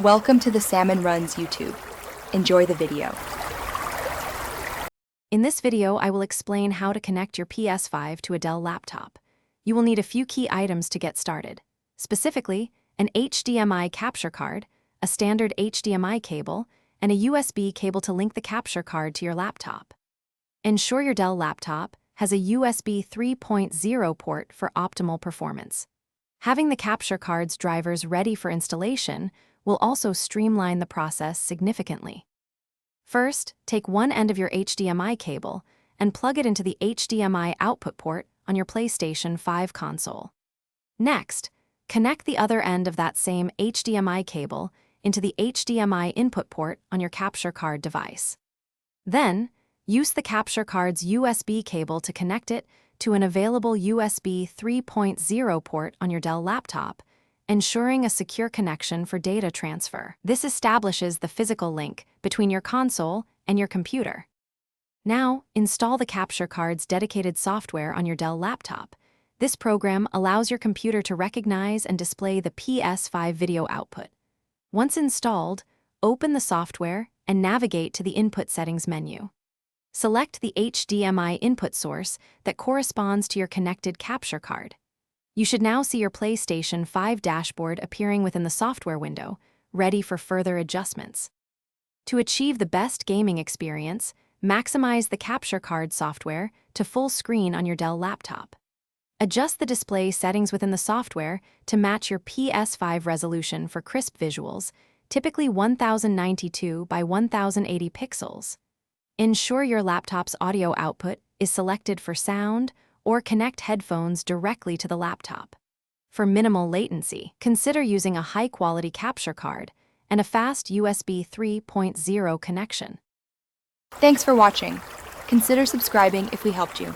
Welcome to the Salmon Runs YouTube. Enjoy the video. In this video, I will explain how to connect your PS5 to a Dell laptop. You will need a few key items to get started. Specifically, an HDMI capture card, a standard HDMI cable, and a USB cable to link the capture card to your laptop. Ensure your Dell laptop has a USB 3.0 port for optimal performance. Having the capture card's drivers ready for installation will also streamline the process significantly. First, take one end of your HDMI cable and plug it into the HDMI output port on your PlayStation 5 console. Next, connect the other end of that same HDMI cable into the HDMI input port on your capture card device. Then, use the capture card's USB cable to connect it to an available USB 3.0 port on your Dell laptop, ensuring a secure connection for data transfer. This establishes the physical link between your console and your computer. Now, install the capture card's dedicated software on your Dell laptop. This program allows your computer to recognize and display the PS5 video output. Once installed, open the software and navigate to the Input Settings menu. Select the HDMI input source that corresponds to your connected capture card. You should now see your PlayStation 5 dashboard appearing within the software window, ready for further adjustments. To achieve the best gaming experience, maximize the capture card software to full screen on your Dell laptop. Adjust the display settings within the software to match your PS5 resolution for crisp visuals, typically 1092 by 1080 pixels. Ensure your laptop's audio output is selected for sound, or connect headphones directly to the laptop. For minimal latency, consider using a high-quality capture card and a fast USB 3.0 connection. Thanks for watching. Consider subscribing if we helped you.